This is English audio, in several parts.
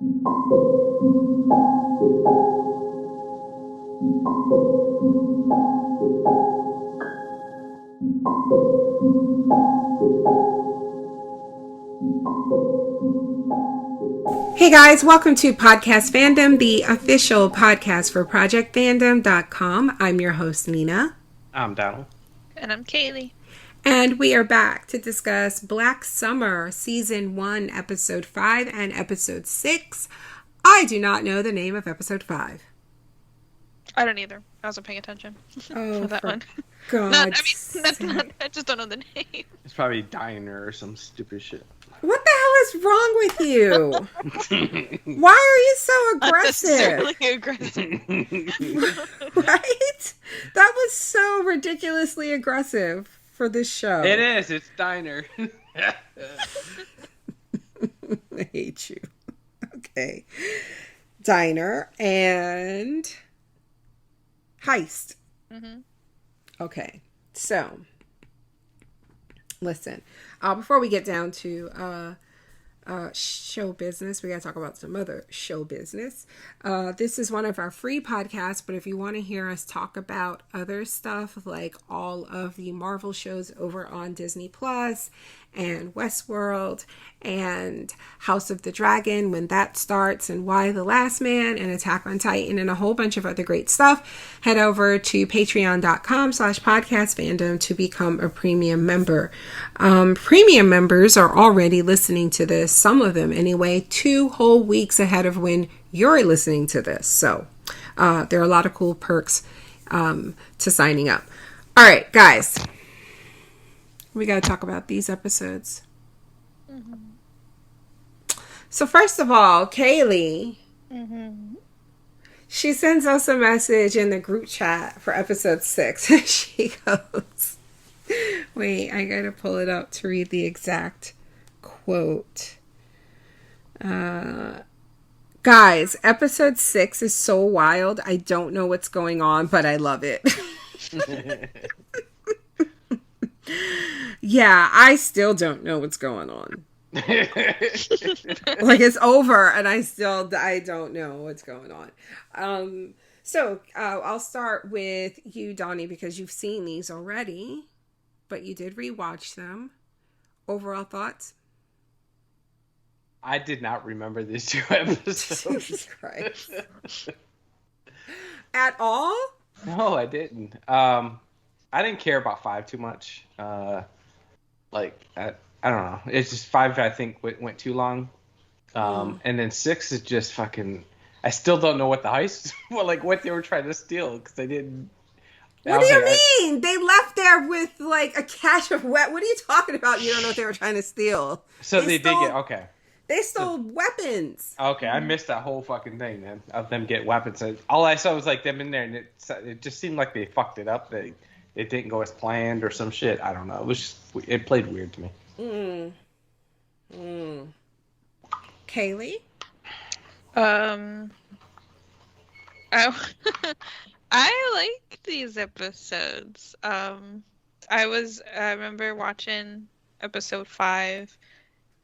Hey guys, welcome to Podcast Fandom, the official podcast for ProjectFandom.com. I'm your host, Nina. I'm Donald. And I'm Kaylee. And we are back to discuss Black Summer, Season 1, Episode 5 and Episode 6. I do not know the name of Episode 5. I don't either. I wasn't paying attention for that one. God's I just don't know the name. It's probably Diner or some stupid shit. What the hell is wrong with you? Why are you so aggressive? Unnecessarily aggressive. Right? That was so ridiculously aggressive for this show. It is. It's Diner. I hate you. Okay. Diner and heist. Mm-hmm. Okay. So, listen. Before we get down to show business, we got to talk about some other show business. This is one of our free podcasts, but if you want to hear us talk about other stuff like all of the Marvel shows over on Disney Plus and Westworld and House of the Dragon when that starts and Why the Last Man and Attack on Titan and a whole bunch of other great stuff, head over to patreon.com/podcastfandom to become a premium member. Premium members are already listening to this, some of them anyway, 2 whole weeks ahead of when you're listening to this. So there are a lot of cool perks to signing up. All right, guys. We got to talk about these episodes. Mm-hmm. So first of all, Kaylee, she sends us a message in the group chat for episode 6. She goes, wait, I got to pull it up to read the exact quote. Guys, episode 6 is so wild. I don't know what's going on, but I love it. Yeah, I still don't know what's going on. Like, it's over and I don't know what's going on. So I'll start with you, Donnie, because you've seen these already, but you did rewatch them. Overall thoughts? I did not remember these 2 episodes. Jesus Christ. At all? No, I didn't. I didn't care about 5 too much. I don't know. It's just 5, I think, went too long. And then 6 is just fucking... I still don't know what the heist... what they were trying to steal, because they didn't... What do you mean? They left there with, like, a cache of What are you talking about? You don't know what they were trying to steal. So they did get... Okay. They stole weapons. Okay, I missed that whole fucking thing, man, of them getting weapons. All I saw was, like, them in there, and it just seemed like they fucked it up. It didn't go as planned or some shit. I don't know. It played weird to me. Kaylee? I like these episodes. I remember watching episode 5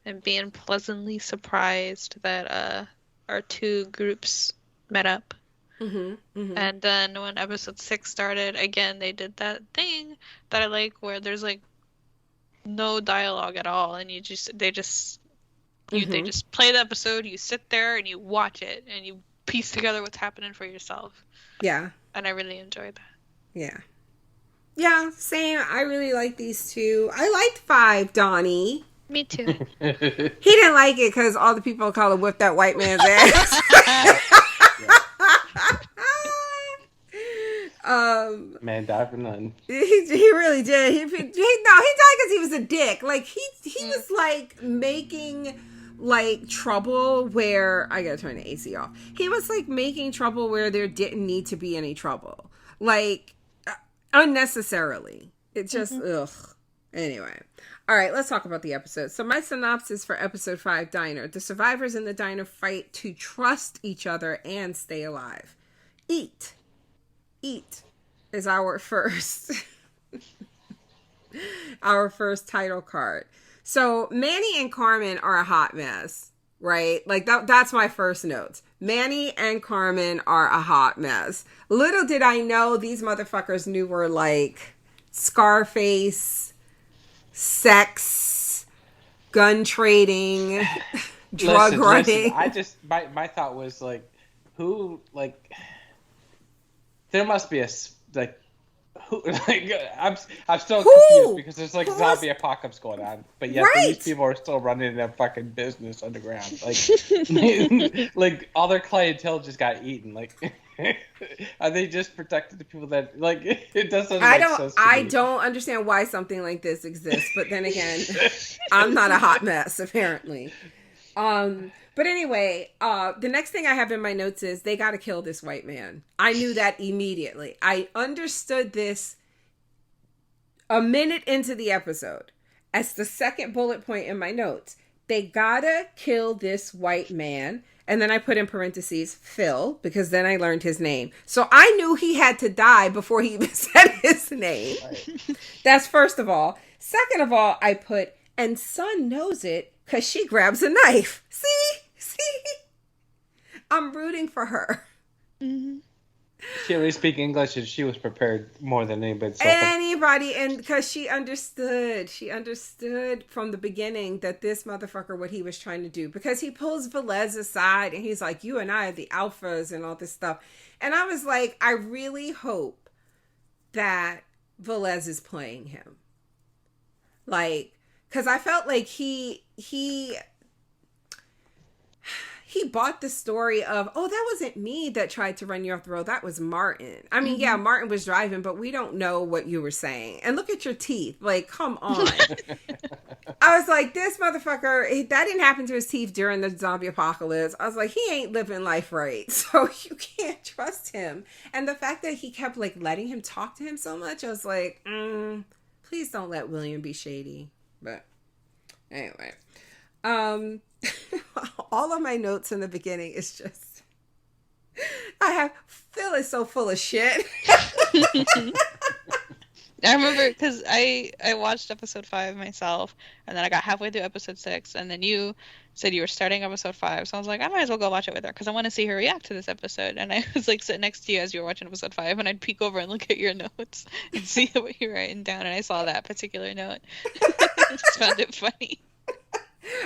and being pleasantly surprised that our 2 groups met up. And then when episode 6 started, again, they did that thing that I like where there's like no dialogue at all, and they just play the episode, you sit there and you watch it and you piece together what's happening for yourself. Yeah. And I really enjoyed that. Yeah. Yeah, same. I really like these 2. I liked 5, Donnie. Me too. He didn't like it because all the people call him whip that white man's ass. Man died for nothing. He really did. He died because he was a dick. Like he was like making like trouble where I gotta turn the AC off. He was like making trouble where there didn't need to be any trouble, like unnecessarily. It just ugh. Anyway. All right, let's talk about the episode. So my synopsis for episode 5, Diner. The survivors in the diner fight to trust each other and stay alive. Eat is our first title card. So Manny and Carmen are a hot mess. right? Like that's my first notes. Manny and Carmen are a hot mess. Little did I know these motherfuckers knew were like Scarface, sex, gun trading, drug running. I just my thought was like, who like there must be a like who like I'm still confused because there's like zombie apocalypse going on, but yet these people are still running their fucking business underground. Like like all their clientele just got eaten. Like are they just protecting the people that like it doesn't make sense to I me. don't understand why something like this exists, but then again, I'm not a hot mess apparently. But anyway, the next thing I have in my notes is they got to kill this white man. I knew that immediately. I understood this a minute into the episode as the second bullet point in my notes. They gotta kill this white man. And then I put in parentheses, Phil, because then I learned his name. So I knew he had to die before he even said his name. Right. That's first of all. Second of all, I put, and Sun knows it because she grabs a knife. See? I'm rooting for her. Mm-hmm. She at least speak English and she was prepared more than anybody. And because she understood from the beginning that this motherfucker, what he was trying to do, because he pulls Velez aside and he's like, you and I are the alphas and all this stuff. And I was like, I really hope that Velez is playing him. Like, because I felt like he bought the story of, oh, that wasn't me that tried to run you off the road. That was Martin. I mean, yeah, Martin was driving, but we don't know what you were saying. And look at your teeth. Like, come on. I was like, this motherfucker, that didn't happen to his teeth during the zombie apocalypse. I was like, he ain't living life right. So you can't trust him. And the fact that he kept, like, letting him talk to him so much, I was like, please don't let William be shady. But anyway. All of my notes in the beginning is just Phil is so full of shit. I remember because I watched episode 5 myself, and then I got halfway through episode 6, and then you said you were starting episode 5, so I was like, I might as well go watch it with her because I want to see her react to this episode. And I was like sitting next to you as you were watching episode 5, and I'd peek over and look at your notes and see what you were writing down, and I saw that particular note. I just found it funny.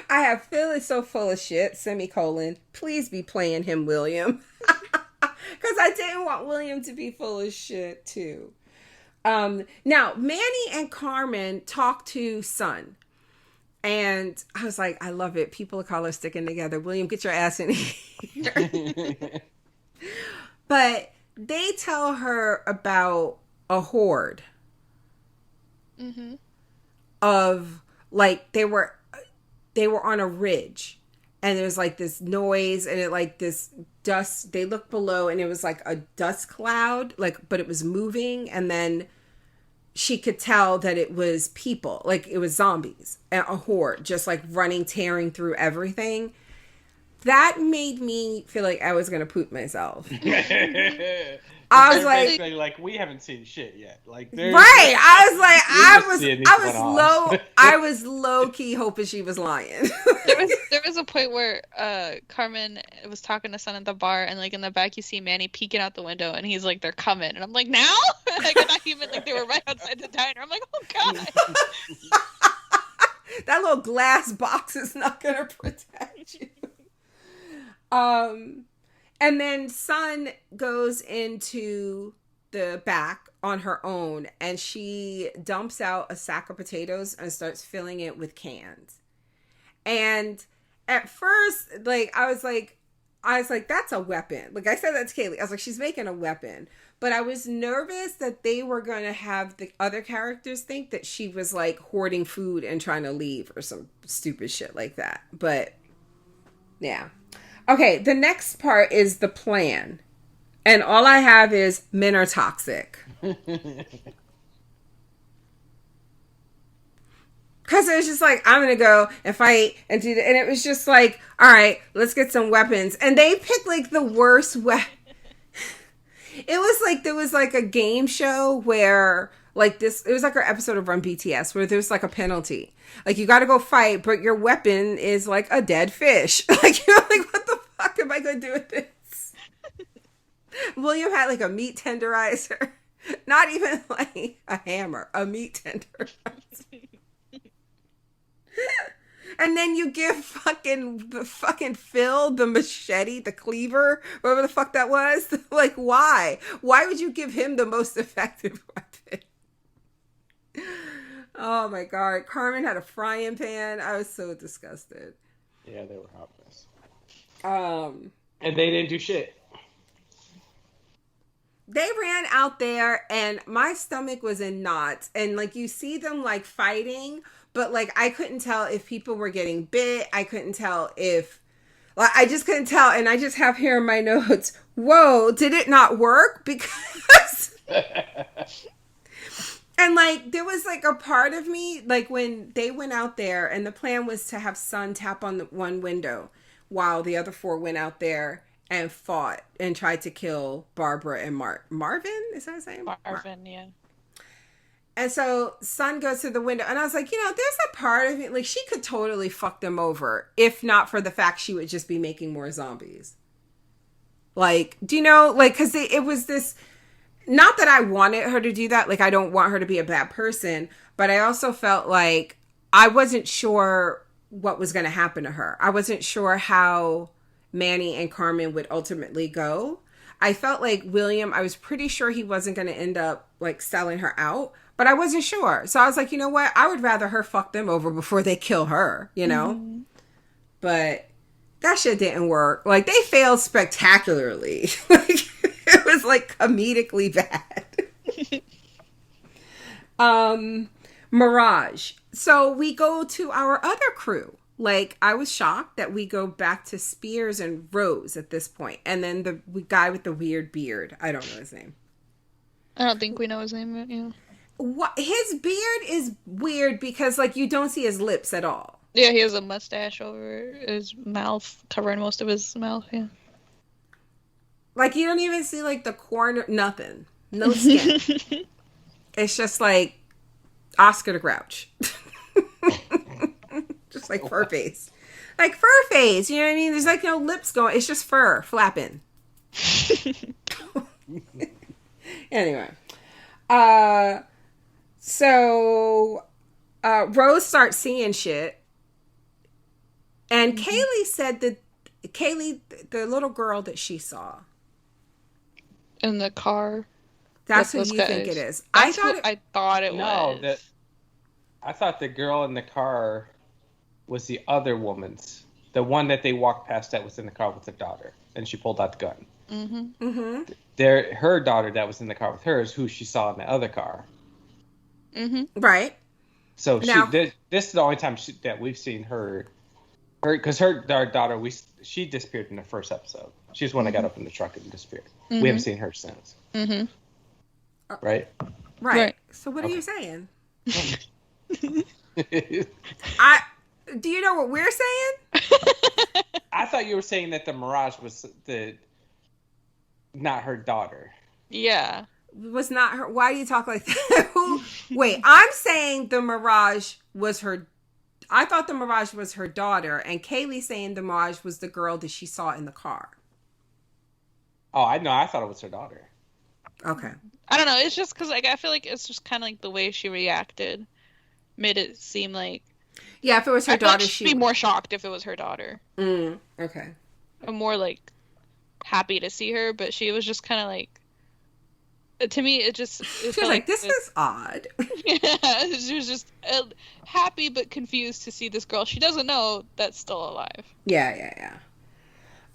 I have Phil is so full of shit, semicolon. Please be playing him, William. Because I didn't want William to be full of shit, too. Now, Manny and Carmen talk to Sun. And I was like, I love it. People of color sticking together. William, get your ass in here. But they tell her about a horde. Mm-hmm. Of, like, they were on a ridge and there was like this noise and it like this dust, they looked below and it was like a dust cloud, like, but it was moving. And then she could tell that it was people, like it was zombies, a horde just like running, tearing through everything. That made me feel like I was going to poop myself. I was like, we haven't seen shit yet. Like, right. I was like, I was low key hoping she was lying. There was a point where Carmen was talking to Sun at the bar, and like in the back you see Manny peeking out the window, and he's like, "They're coming," and I'm like, "Now?" Like I thought he meant like they were right outside the diner. I'm like, "Oh god." That little glass box is not gonna protect you. And then Sun goes into the back on her own and she dumps out a sack of potatoes and starts filling it with cans. And at first, like, I was like, that's a weapon. Like I said that to Kaylee. I was like, she's making a weapon. But I was nervous that they were going to have the other characters think that she was like hoarding food and trying to leave or some stupid shit like that. But yeah. Okay, the next part is the plan. And all I have is men are toxic. Because it was just like, I'm going to go and fight and do that. And it was just like, all right, let's get some weapons. And they picked like the worst weapon. It was like, there was like a game show where like this, it was like our episode of Run BTS where there's like a penalty. Like you got to go fight, but your weapon is like a dead fish. Like, you're like, what the fuck am I going to do with this? William had like a meat tenderizer. Not even like a hammer, a meat tenderizer. And then you give fucking Phil the machete, the cleaver, whatever the fuck that was. Like, why? Why would you give him the most effective weapon? Oh my god. Carmen had a frying pan. I was so disgusted. Yeah, they were hot mess. And they didn't do shit. They ran out there and my stomach was in knots. And like you see them like fighting, but like I couldn't tell if people were getting bit. I couldn't tell if like I just couldn't tell. And I just have here in my notes, whoa, did it not work? Because and like there was like a part of me, like when they went out there and the plan was to have Sun tap on the one window while the other four went out there and fought and tried to kill Barbara and Marvin. Is that his name? Marvin, yeah. And so Sun goes to the window and I was like, there's a part of me, like she could totally fuck them over if not for the fact she would just be making more zombies. Like, do you know, like, because it was this, not that I wanted her to do that. Like, I don't want her to be a bad person, but I also felt like I wasn't sure what was going to happen to her. I wasn't sure how Manny and Carmen would ultimately go. I felt like William, I was pretty sure he wasn't going to end up like selling her out, but I wasn't sure. So I was like, you know what? I would rather her fuck them over before they kill her, Mm-hmm. But that shit didn't work. Like they failed spectacularly. Like it was like comedically bad. Mirage. So we go to our other crew. Like, I was shocked that we go back to Spears and Rose at this point. And then the guy with the weird beard. I don't know his name. I don't think we know his name, but yeah. What? His beard is weird because, like, you don't see his lips at all. Yeah, he has a mustache over his mouth, covering most of his mouth, yeah. Like, you don't even see, like, the corner, nothing. No skin. It's just, like, Oscar the Grouch. Just like fur face. Like fur face, you know what I mean? There's like no lips going. It's just fur flapping. Anyway. So Rose starts seeing shit. And Kaylee said that the little girl that she saw in the car. That's who you think it is. I thought it was. No, I thought the girl in the car was the other woman's. The one that they walked past that was in the car with the daughter. And she pulled out the gun. Mm-hmm. Mm-hmm. Her daughter that was in the car with her is who she saw in the other car. Mm-hmm. Right. So this is the only time that we've seen her because her daughter, she disappeared in the first episode. She's the one that got up in the truck and disappeared. Mm-hmm. We haven't seen her since. Mm-hmm. Right? Right. So what are you saying? Do you know what we're saying? I thought you were saying that the Mirage was not her daughter. Yeah. Was not her. Why do you talk like that? Wait, I'm saying the Mirage was her. I thought the Mirage was her daughter, and Kaylee's saying the Mirage was the girl that she saw in the car. Oh, I know. I thought it was her daughter. Okay. I don't know. It's just because like I feel like it's just kind of like the way she reacted made it seem like. Yeah, if it was her daughter, she'd be more shocked if it was her daughter. Okay. I'm more like happy to see her, but she was just kind of like. To me, it felt like this is odd. Yeah, she was just happy but confused to see this girl she doesn't know that's still alive. Yeah.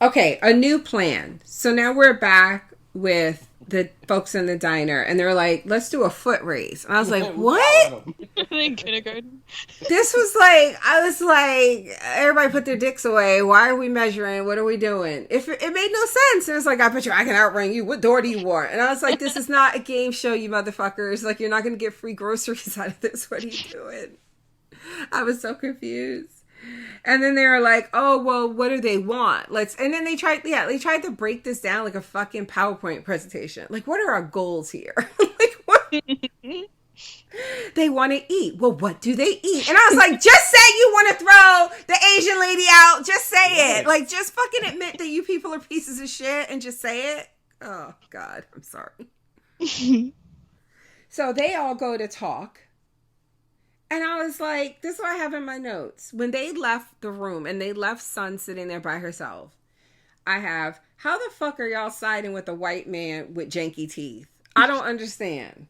Okay, a new plan. So now we're back with the folks in the diner, and they're like, let's do a foot race. And I was like, what? In kindergarten. This was like, I was like, everybody put their dicks away. Why are we measuring? What are we doing? If it made no sense. It was like, I bet you I can outrun you. What door do you want? And I was like, this is not a game show, you motherfuckers. Like, you're not going to get free groceries out of this. What are you doing? I was so confused. And then they were like, oh, well, what do they want? And then they tried to break this down like a fucking PowerPoint presentation. Like, what are our goals here? Like, what? They want to eat. Well, what do they eat? And I was like, just say you want to throw the Asian lady out. Just say it. Like, just fucking admit that you people are pieces of shit and just say it. Oh, God. I'm sorry. So they all go to talk. And I was like, this is what I have in my notes. When they left the room and they left Sun sitting there by herself, I have, how the fuck are y'all siding with a white man with janky teeth? I don't understand.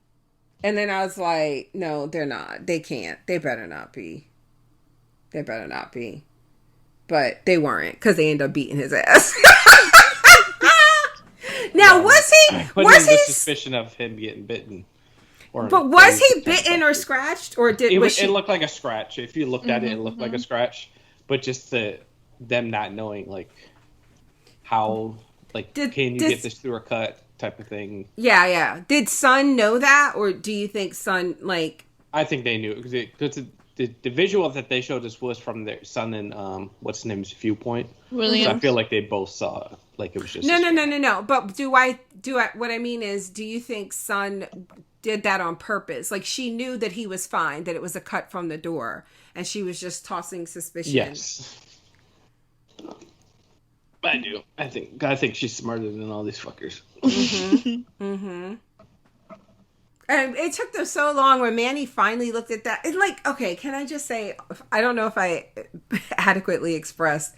And then I was like, no, they're not. They can't. They better not be. They better not be. But they weren't, because they ended up beating his ass. Now, was he suspicion of him getting bitten? But was he bitten or scratched, or it looked like a scratch? If you looked at it, it looked like a scratch. But just them not knowing, like, how, like, can you get this through a cut type of thing? Yeah. Did Sun know that, or do you think Sun, like? I think they knew it because the visual that they showed us was from their Sun and what's his name's viewpoint. Williams. So I feel like they both saw, like, it was just no. But do I? What I mean is, do you think Sun did that on purpose? Like, she knew that he was fine, that it was a cut from the door, and she was just tossing suspicion. Yes, I do. I think she's smarter than all these fuckers. And it took them so long when Manny finally looked at that. And, like, okay, can I just say, I don't know if I adequately expressed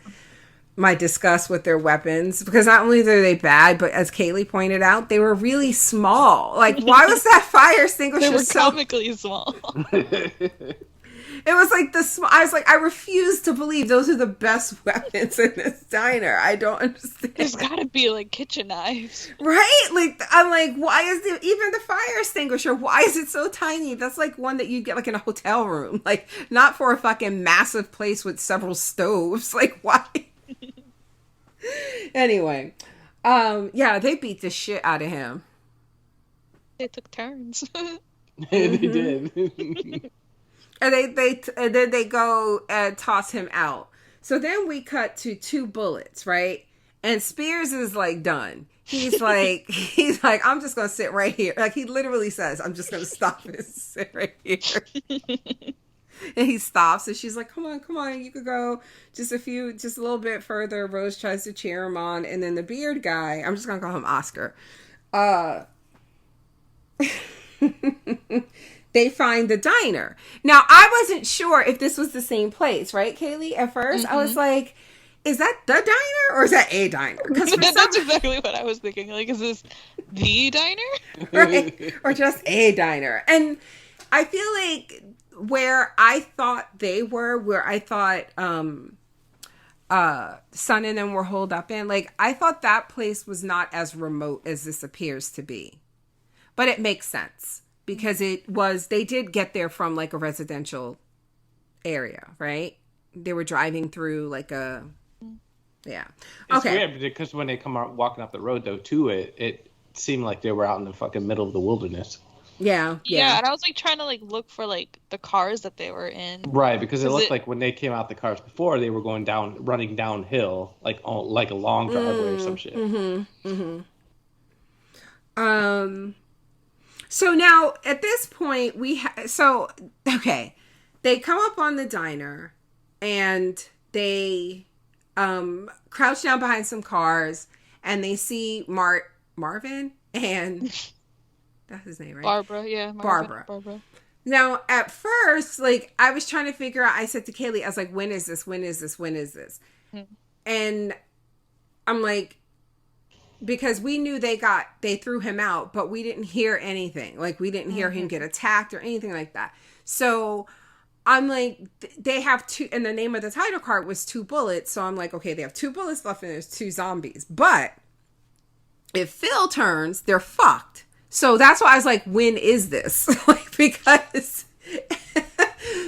my disgust with their weapons, because not only are they bad, but as Kaylee pointed out, they were really small. Like, why was that fire extinguisher they were comically small? It was like I was like, I refuse to believe those are the best weapons in this diner. I don't understand. There's gotta be, like, kitchen knives. Right? Like, I'm like, why is even the fire extinguisher, why is it so tiny? That's like one that you'd get, like, in a hotel room. Like, not for a fucking massive place with several stoves. Like, why? Anyway. Yeah, they beat the shit out of him. They took turns. They did. And then they go and toss him out. So then we cut to 2 bullets, right? And Spears is, like, done. He's like, I'm just gonna sit right here. Like, he literally says, I'm just gonna stop and sit right here. And he stops, and she's like, come on, you could go just a little bit further. Rose tries to cheer him on, and then the beard guy, I'm just gonna call him Oscar, they find the diner. Now, I wasn't sure if this was the same place, right, Kaylee? At first, I was like, is that the diner or is that a diner? That's exactly what I was thinking. Like, is this the diner? Right? Or just a diner? And I feel like where I thought they were, where I thought Sun and them were holed up in, like, I thought that place was not as remote as this appears to be. But it makes sense. Because they did get there from, like, a residential area, right? They were driving through, like, yeah. It's weird because when they come out walking up the road, though, too, it seemed like they were out in the fucking middle of the wilderness. Yeah. And I was, like, trying to, like, look for, like, the cars that they were in. Right, because it looked like when they came out the cars before, they were running downhill, like a long driveway or some shit. So now, at this point, they come up on the diner, and they crouch down behind some cars, and they see Marvin, and that's his name, right? Barbara, yeah. Barbara. Now, at first, like, I was trying to figure out, I said to Kaylee, I was like, when is this? And I'm like, because we knew they threw him out, but we didn't hear anything. Like, we didn't hear him get attacked or anything like that. So I'm like, they have 2, and the name of the title card was 2 bullets. So I'm like, okay, they have 2 bullets left and there's 2 zombies. But if Phil turns, they're fucked. So that's why I was like, when is this? Like, because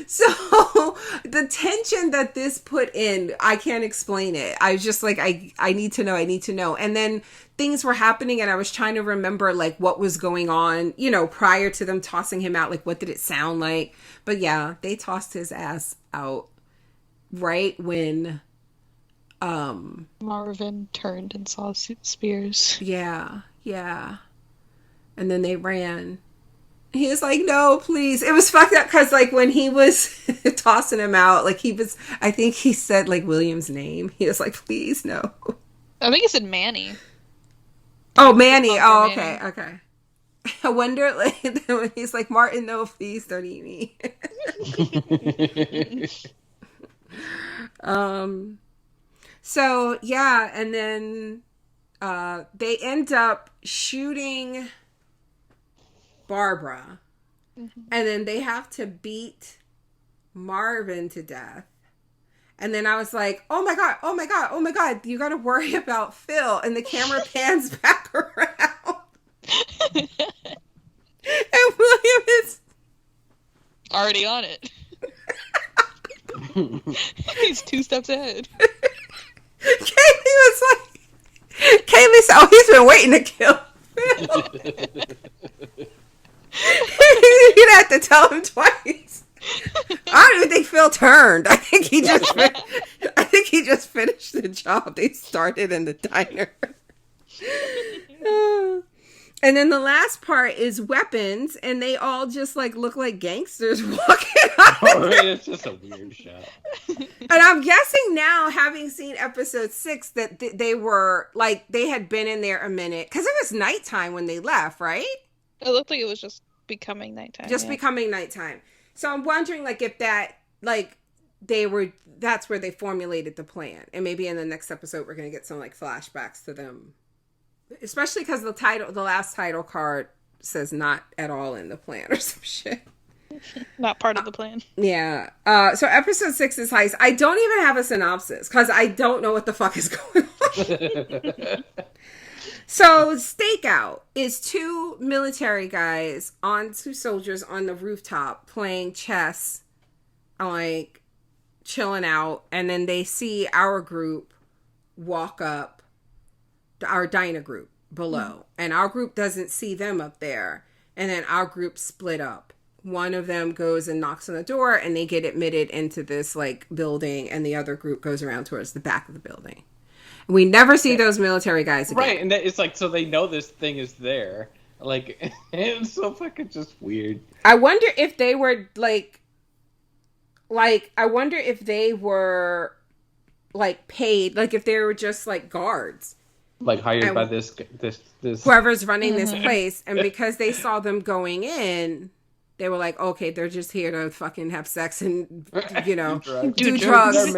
so the tension that this put in, I can't explain it. I was just like, I need to know. And then things were happening, and I was trying to remember, like, what was going on, you know, prior to them tossing him out. Like, what did it sound like? But yeah, they tossed his ass out right when Marvin turned and saw Spears. Yeah. And then they ran. He was like, no, please. It was fucked up because, like, when he was tossing him out, like, I think he said, like, William's name. He was like, please, no. I think he said Manny. Oh, Manny. Oh, okay, Manny. okay. I wonder, like, when he's like, Martin, no, please don't eat me. So, yeah, and then they end up shooting Barbara, and then they have to beat Marvin to death. And then I was like, oh my god, oh my god, oh my god, you gotta worry about Phil. And the camera pans back around. And William is already on it. He's 2 steps ahead. Kaylee said, oh, he's been waiting to kill Phil. You'd have to tell him twice. I don't even think Phil turned. I think he just finished the job they started in the diner. And then the last part is weapons, and they all just like look like gangsters walking out. It's just a weird shot. And I'm guessing now, having seen episode 6, that they were like they had been in there a minute because it was nighttime when they left, right? It looked like it was just becoming nighttime. Becoming nighttime. So I'm wondering, like, if that, like, that's where they formulated the plan. And maybe in the next episode, we're going to get some, like, flashbacks to them. Especially because the last title card says not at all in the plan or some shit. Not part of the plan. Yeah. So episode 6 is heist. I don't even have a synopsis because I don't know what the fuck is going on. So, Stakeout is 2 military guys 2 soldiers on the rooftop playing chess, like, chilling out, and then they see our group walk up, our diner group below, and our group doesn't see them up there, and then our group split up. One of them goes and knocks on the door, and they get admitted into this, like, building, and the other group goes around towards the back of the building. We never see those military guys again. Right, and it's like, so they know this thing is there. Like, it's so fucking just weird. I wonder if they were, I wonder if they were, like, paid, like, if they were just, like, guards. Like, hired by this. Whoever's running this place, and because they saw them going in, they were like, okay, they're just here to fucking have sex and, you know, do drugs.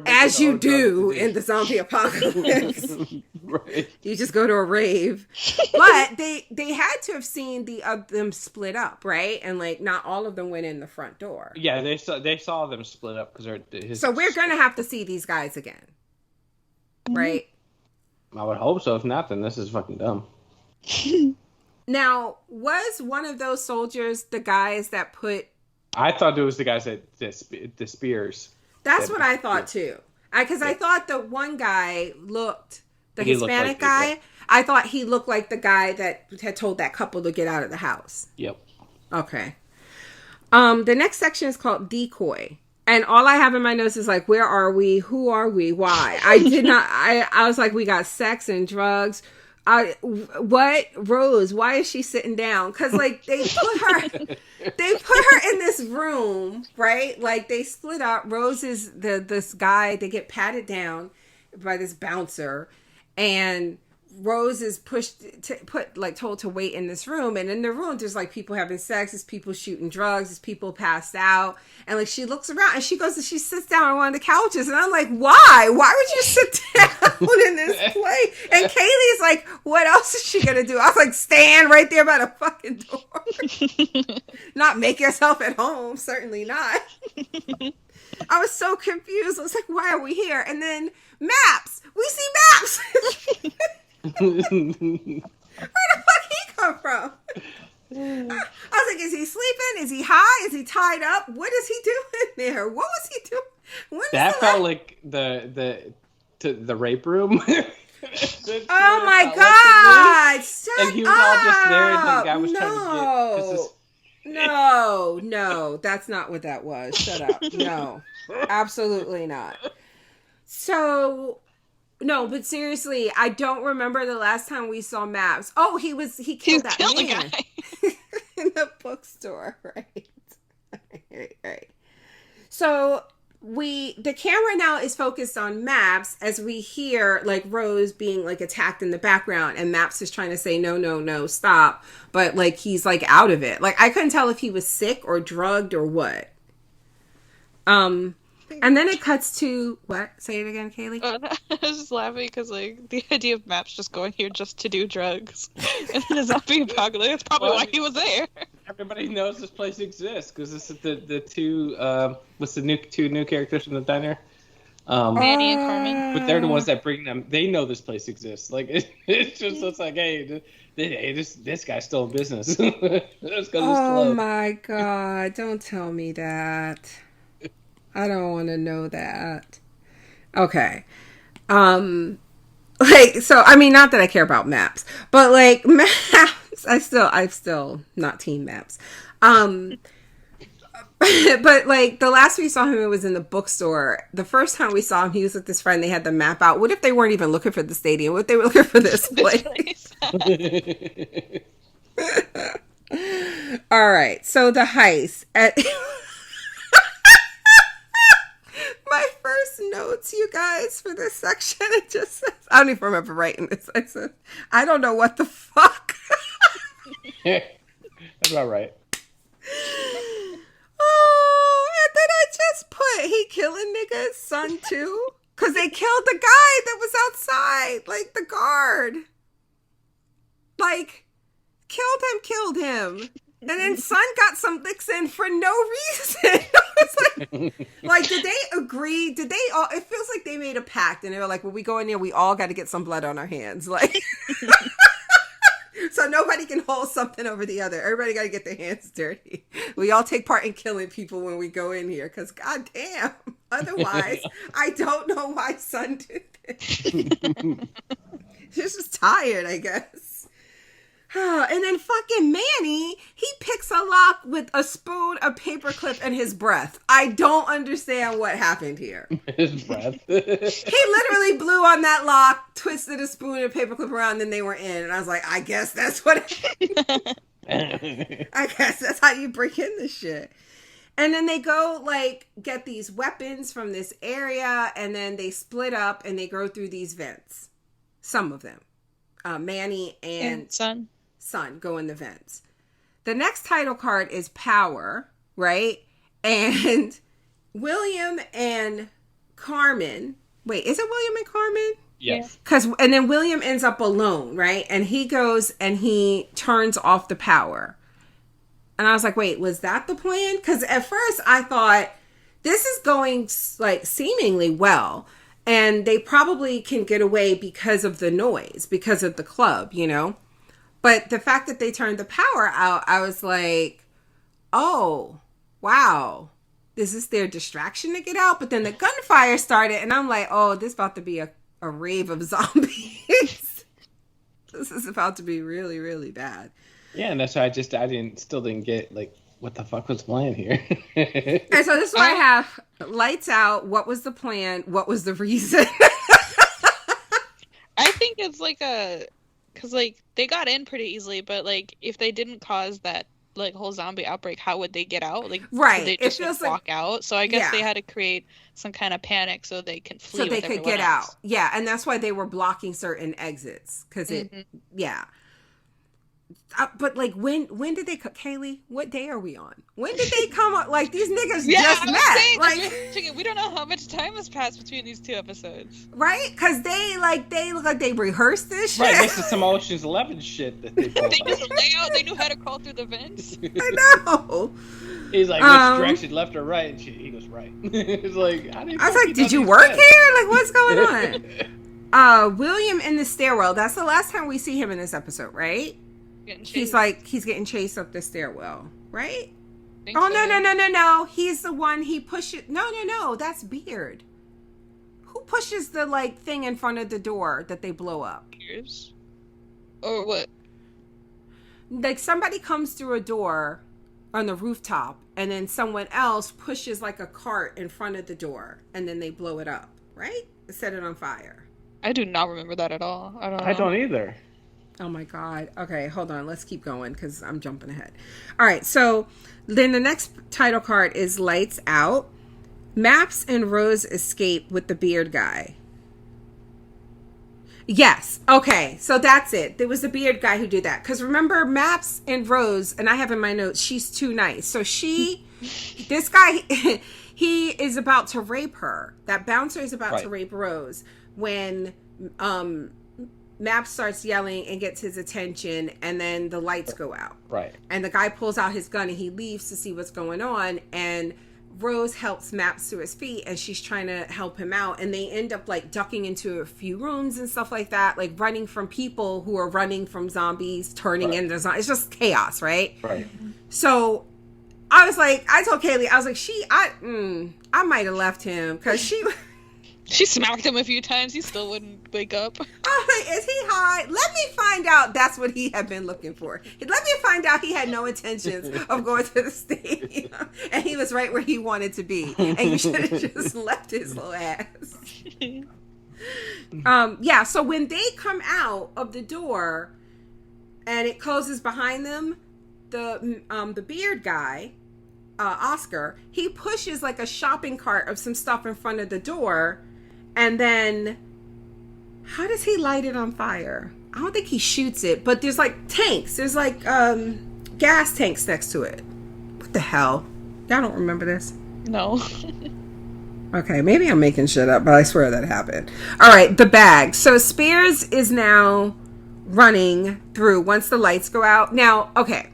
As you do in the zombie apocalypse. Right. You just go to a rave. But they had to have seen them split up, right? And, like, not all of them went in the front door. Yeah, they saw them split up because So we're going to have to see these guys again. Right? I would hope so. If not, then this is fucking dumb. Now, was one of those soldiers the guys that put... I thought it was the guys that the spears. That's what I thought, too. Because I thought the one guy looked... The Hispanic guy, I thought he looked like the guy that had told that couple to get out of the house. Yep. Okay. The next section is called Decoy. And all I have in my notes is like, where are we? Who are we? Why? I was like, we got sex and drugs. What? Rose, why is she sitting down? Because, like, they put her in this room, right? Like, they split up. Rose is this guy. They get patted down by this bouncer, and Rose is told to wait in this room, and in the room there's like people having sex, there's people shooting drugs, there's people passed out, and like she looks around and she goes and she sits down on one of the couches, and I'm like, why would you sit down in this place? And Kaylee's like, what else is she gonna do? I was like, stand right there by the fucking door. Not make yourself at home, certainly not. I was so confused. I was like, why are we here? And then maps, we see maps. Where the fuck he come from? I was like, is he sleeping? Is he high? Is he tied up? What is he doing there? What was he doing? That felt like the rape room. Oh my god! Shut and he was all just there, and the guy was trying to get. No, that's not what that was. Shut up. No, absolutely not. So. No, but seriously, I don't remember the last time we saw Maps. Oh, he killed that man. in the bookstore, right? Right. So the camera now is focused on Maps as we hear like Rose being like attacked in the background, and Maps is trying to say no, stop, but like he's like out of it. Like I couldn't tell if he was sick or drugged or what. And then it cuts to what? Say it again, Kaylee. I was just laughing because like the idea of Maps just going here just to do drugs and then a zombie apocalypse. That's probably why he was there. Everybody knows this place exists because this is the two what's the two new characters from the diner. Manny and Carmen. But they're the ones that bring them. They know this place exists. Like it's just looks like hey, this guy's still in business. Oh my god! Don't tell me that. I don't want to know that. Okay. Like, so, I mean, not that I care about Maps, but like Maps, I'm still not team Maps. But like the last we saw him, it was in the bookstore. The first time we saw him, he was with his friend. They had the map out. What if they weren't even looking for the stadium? What if they were looking for this place? All right. So the heist my first notes, you guys, for this section, it just says, I don't even remember writing this. I said, I don't know what the fuck. That's about right. Oh, and then I just put, he killing nigga's son too? Because they killed the guy that was outside, like the guard. Like, killed him. And then Son got some licks in for no reason. like, did they agree? Did they all, it feels like they made a pact and they were like, when we go in there, we all got to get some blood on our hands. Like, so nobody can hold something over the other. Everybody got to get their hands dirty. We all take part in killing people when we go in here. Because goddamn, otherwise, I don't know why Son did this. He's just tired, I guess. And then fucking Manny, he picks a lock with a spoon, a paperclip, and his breath. I don't understand what happened here. His breath. He literally blew on that lock, twisted a spoon and a paperclip around, and then they were in. And I was like, I guess that's what I guess that's how you break in this shit. And then they go, like, get these weapons from this area, and then they split up, and they go through these vents. Some of them. Manny and Son go in the vents. The next title card is Power, right? And William and Carmen. Wait, is it William and Carmen? Yes. And then William ends up alone, right? And he goes and he turns off the power. And I was like, wait, was that the plan? Because at first I thought this is going like seemingly well. And they probably can get away because of the noise, because of the club, you know? But the fact that they turned the power out, I was like, oh, wow. Is this their distraction to get out? But then the gunfire started, and I'm like, oh, this is about to be a rave of zombies. This is about to be really, really bad. Yeah, and that's why I still didn't get, like, what the fuck was the plan here? And so this is why I have lights out. What was the plan? What was the reason? I think it's like because like they got in pretty easily, but like if they didn't cause that like whole zombie outbreak, how would they get out? Like, right, they just walk out. So I guess they had to create some kind of panic so they can flee. So they could get out. Yeah, and that's why they were blocking certain exits because yeah. But like when did they Kaylee? What day are we on? When did they come up? Like these niggas just met. Like we don't know how much time has passed between these two episodes, right? Because they look like they rehearsed this shit. Right, this is some Ocean's 11 shit that they pulled. They knew the layout. They knew how to crawl through the vents. I know. He's like, which direction, left or right? And he goes right. It's like, how do you? I was like, did you work here? Like, what's going on? William in the stairwell. That's the last time we see him in this episode, right? He's getting chased up the stairwell, right? Oh, so. No. He's the one he pushes. No. That's Beard. Who pushes the like thing in front of the door that they blow up? Beers? Or what? Like somebody comes through a door on the rooftop and then someone else pushes like a cart in front of the door and then they blow it up, right? Set it on fire. I do not remember that at all. I don't know. I don't either. Oh my God. Okay, hold on. Let's keep going because I'm jumping ahead. All right, so then the next title card is Lights Out. Maps and Rose escape with the beard guy. Yes. Okay, so that's it. There was the beard guy who did that. Because remember, Maps and Rose, and I have in my notes, she's too nice. So this guy, he is about to rape her. That bouncer is about to rape Rose when Maps starts yelling and gets his attention, and then the lights go out. Right. And the guy pulls out his gun and he leaves to see what's going on, and Rose helps Maps to his feet, and she's trying to help him out, and they end up like ducking into a few rooms and stuff like that, like running from people who are running from zombies, turning into zombies. It's just chaos, right? Right. So I was like, I told Kaylee, I was like, I might have left him because She smacked him a few times. He still wouldn't wake up. I was like, is he high? Let me find out that's what he had been looking for. Let me find out he had no intentions of going to the stadium. And he was right where he wanted to be. And you should have just left his little ass. Yeah, so when they come out of the door and it closes behind them, the beard guy, Oscar, he pushes like a shopping cart of some stuff in front of the door. And then, how does he light it on fire? I don't think he shoots it, but there's like tanks. There's like gas tanks next to it. What the hell? Y'all don't remember this? No. Okay, maybe I'm making shit up, but I swear that happened. All right, the bag. So Spears is now running through once the lights go out. Now, okay.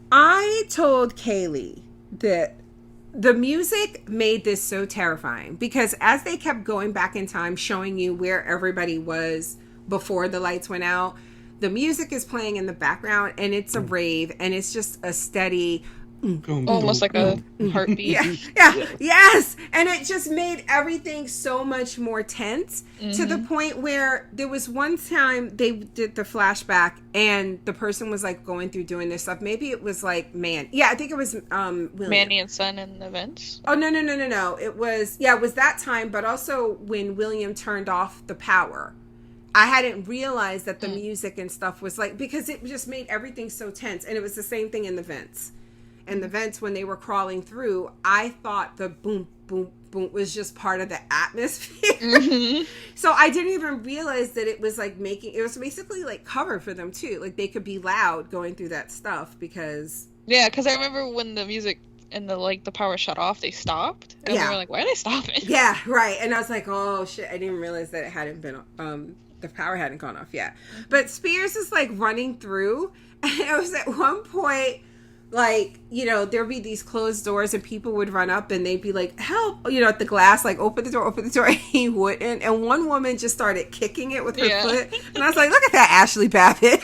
I told Kaylee that the music made this so terrifying because as they kept going back in time, showing you where everybody was before the lights went out, the music is playing in the background and it's a rave and it's just a steady almost like a heartbeat. Yes, and it just made everything so much more tense to the point where there was one time they did the flashback and the person was like going through doing this stuff. Maybe it was like I think it was William. Manny and Son in the vents. Oh no, it was that time, but also when William turned off the power. I hadn't realized that the music and stuff was like, because it just made everything so tense, and it was the same thing in the vents. And the vents, when they were crawling through, I thought the boom, boom, boom was just part of the atmosphere. So I didn't even realize that it was like it was basically like cover for them too. Like they could be loud going through that stuff because... Yeah, because I remember when the music and the power shut off, they stopped. And we were like, why are they stopping? Yeah, right. And I was like, oh shit, I didn't realize that it hadn't been... the power hadn't gone off yet. But Spears is like running through, and it was at one point... Like, there'd be these closed doors and people would run up and they'd be like, help, at the glass, like, open the door. And he wouldn't. And one woman just started kicking it with her foot. And I was like, look at that, Ashley Babbitt.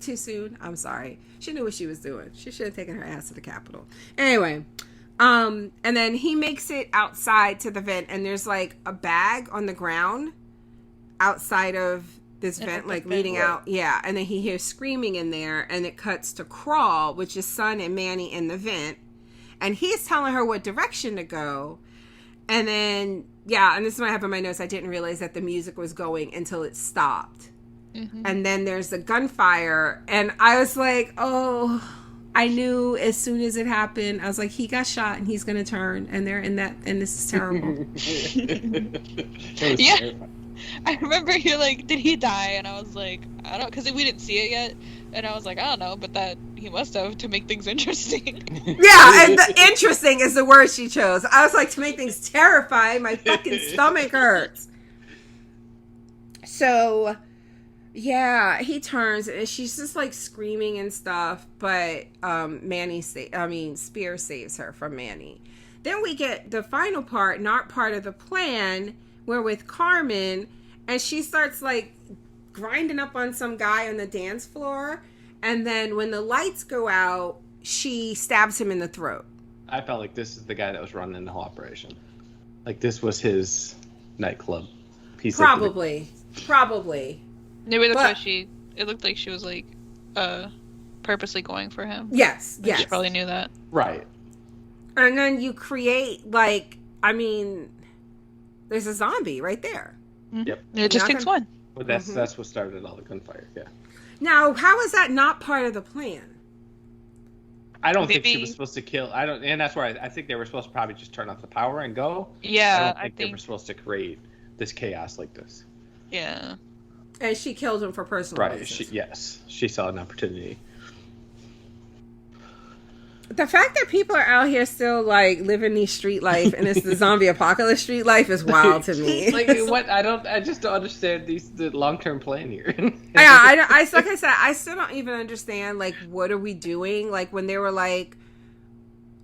Too soon. I'm sorry. She knew what she was doing. She should have taken her ass to the Capitol. Anyway, and then he makes it outside to the vent and there's like a bag on the ground outside of this vent, like leading out. Yeah. And then he hears screaming in there and it cuts to Crawl, which is Son and Manny in the vent. And he's telling her what direction to go. And then, and this is what I have in my notes. I didn't realize that the music was going until it stopped. And then there's the gunfire. And I was like, oh, I knew as soon as it happened, I was like, he got shot and he's going to turn. And they're in that. And this is terrible. Yeah. I remember you're like, did he die? And I was like, I don't know, because we didn't see it yet. And I was like, I don't know, but that he must have to make things interesting. Yeah, and the interesting is the word she chose. I was like, to make things terrifying, my fucking stomach hurts. So, yeah, he turns and she's just like screaming and stuff, but Spears saves her from Manny. Then we get the final part, not part of the plan. We're with Carmen, and she starts, like, grinding up on some guy on the dance floor. And then when the lights go out, she stabs him in the throat. I felt like this is the guy that was running the whole operation. Like, this was his nightclub. Probably. Maybe that's why it looked like she was, like, purposely going for him. Yes. She probably knew that. Right. And then you create, like, there's a zombie right there. Yep. It just takes one. Well, that's what started all the gunfire. Yeah. Now, how is that not part of the plan? I don't think she was supposed to kill. And that's where I think they were supposed to probably just turn off the power and go. Yeah, I don't think they were supposed to create this chaos like this. Yeah. And she killed him for personal reasons. Yes, she saw an opportunity. The fact that people are out here still like living the street life and it's the zombie apocalypse street life is wild to me. Like what? I just don't understand the long-term plan here. Yeah, like I said, I still don't even understand like what are we doing? Like when they were like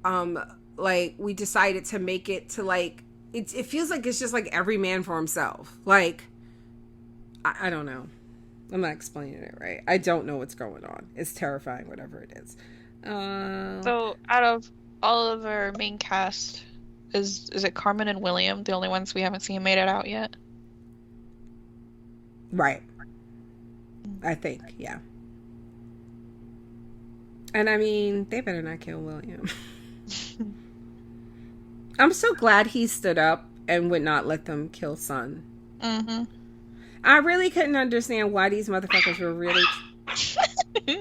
we decided to make it to like it feels like it's just like every man for himself. Like I don't know. I'm not explaining it right. I don't know what's going on. It's terrifying, whatever it is. So out of all of our main cast, is it Carmen and William the only ones we haven't seen made it out yet? Right. I think, yeah. And I mean, they better not kill William. I'm so glad he stood up and would not let them kill Son. Mm-hmm. I really couldn't understand why these motherfuckers were really...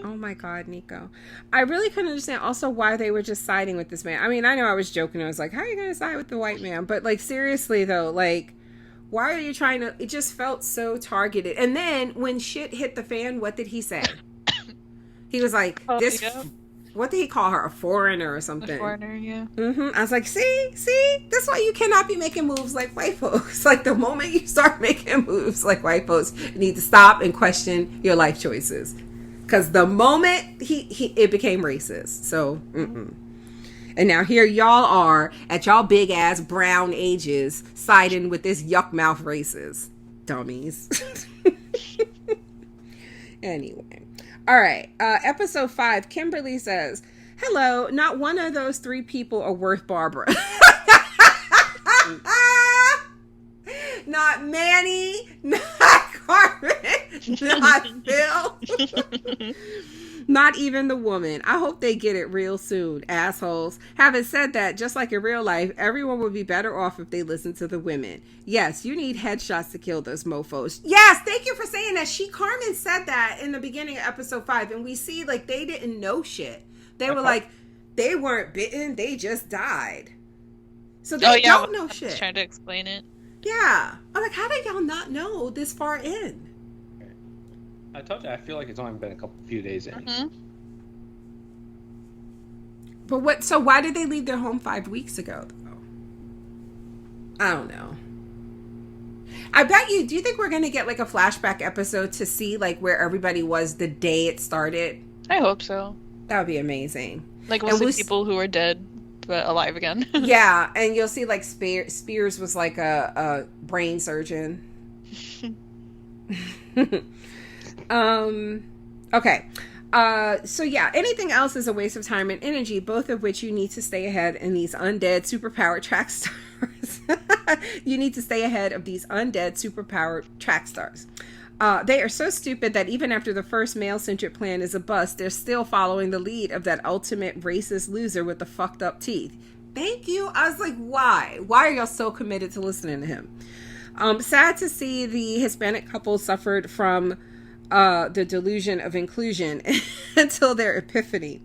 Oh my god, Nico. I really couldn't understand also why they were just siding with this man. I mean, I know I was joking. I was like, how are you going to side with the white man? But like, seriously though, like, why are you trying to... It just felt so targeted. And then when shit hit the fan, what did he say? He was like, what did he call her? A foreigner or something? A foreigner, yeah. I was like, see? That's why you cannot be making moves like white folks. Like, the moment you start making moves like white folks, you need to stop and question your life choices. Because the moment it became racist. So, And now here y'all are at y'all big ass brown ages siding with this yuck-mouth racist. Dummies. Anyway. All right. Episode 5, Kimberly says, hello, not one of those 3 people are worth Barbara. Not Manny, not Carmen, not Phil. Not even the woman. I hope they get it real soon, assholes. Having said that, just like in real life, everyone would be better off if they listened to the women. Yes, you need headshots to kill those mofos. Yes, thank you for saying that. Carmen said that in the beginning of episode 5, and we see like they didn't know shit. They were like, they weren't bitten, they just died. So they don't know shit. I was trying to explain it. Yeah. I'm like, how did y'all not know this far in? I told you, I feel like it's only been a few days in. Mm-hmm. But so why did they leave their home 5 weeks ago, though? I don't know. I bet you, do you think we're going to get like a flashback episode to see like where everybody was the day it started? I hope so. That would be amazing. Like we'll see people who are dead but alive again. Yeah, and you'll see like Spears was like a brain surgeon. Okay. So yeah, anything else is a waste of time and energy, both of which you need to stay ahead in these undead superpowered track stars. You need to stay ahead of these undead superpowered track stars. They are so stupid that even after the first male-centric plan is a bust, they're still following the lead of that ultimate racist loser with the fucked up teeth. Thank you. I was like, why? Why are y'all so committed to listening to him? Sad to see the Hispanic couple suffered from the delusion of inclusion until their epiphany.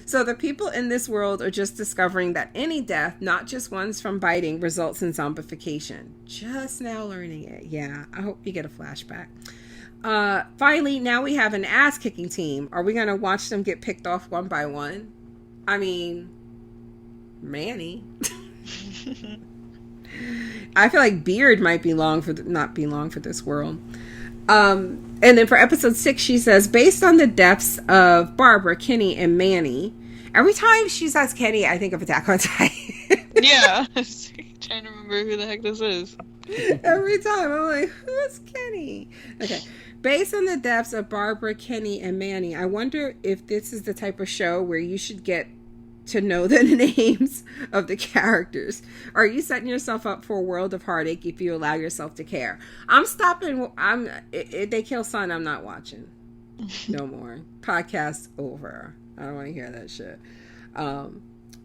So the people in this world are just discovering that any death, not just ones from biting, results in zombification. Just now learning it. Yeah, I hope you get a flashback. Finally, now we have an ass-kicking team. Are we going to watch them get picked off one by one? I mean, Manny. I feel like Beard might be not be long for this world. And then for episode 6, she says, based on the deaths of Barbara, Kenny, and Manny. Every time she says Kenny, I think of Attack on Titan. Yeah, I was trying to remember who the heck this is. Every time I'm like, who's Kenny? Okay. Based on the deaths of Barbara, Kenny, and Manny, I wonder if this is the type of show where you should get to know the names of the characters. Are you setting yourself up for a world of heartache if you allow yourself to care? I'm stopping. If they kill Son, I'm not watching. No more. Podcast over. I don't want to hear that shit.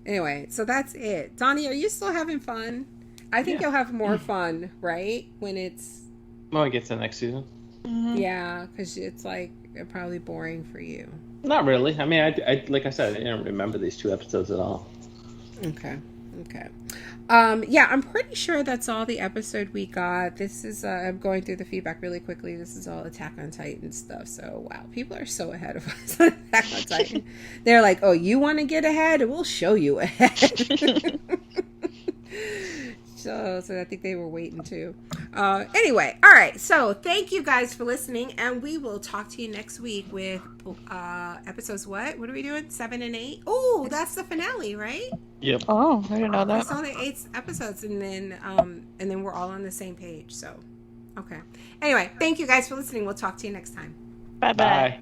Anyway, so that's it. Donnie, are you still having fun? I think you'll have more fun, right? When it's When we get to the next season. Yeah, because it's like probably boring for you. Not really. I mean, I like I said, I didn't remember these 2 episodes at all. Okay. Yeah, I'm pretty sure that's all the episode we got. This is I'm going through the feedback really quickly. This is all Attack on Titan stuff. So wow, people are so ahead of us on Attack on Titan. They're like, oh, you want to get ahead? We'll show you ahead. So I think they were waiting too. Anyway, all right. So thank you guys for listening, and we will talk to you next week with episodes. What are we doing? 7 and 8. Oh, that's the finale, right? Yep. Oh, I didn't know that. It's only 8 episodes, and then we're all on the same page. So, okay. Anyway, thank you guys for listening. We'll talk to you next time. Bye-bye. Bye.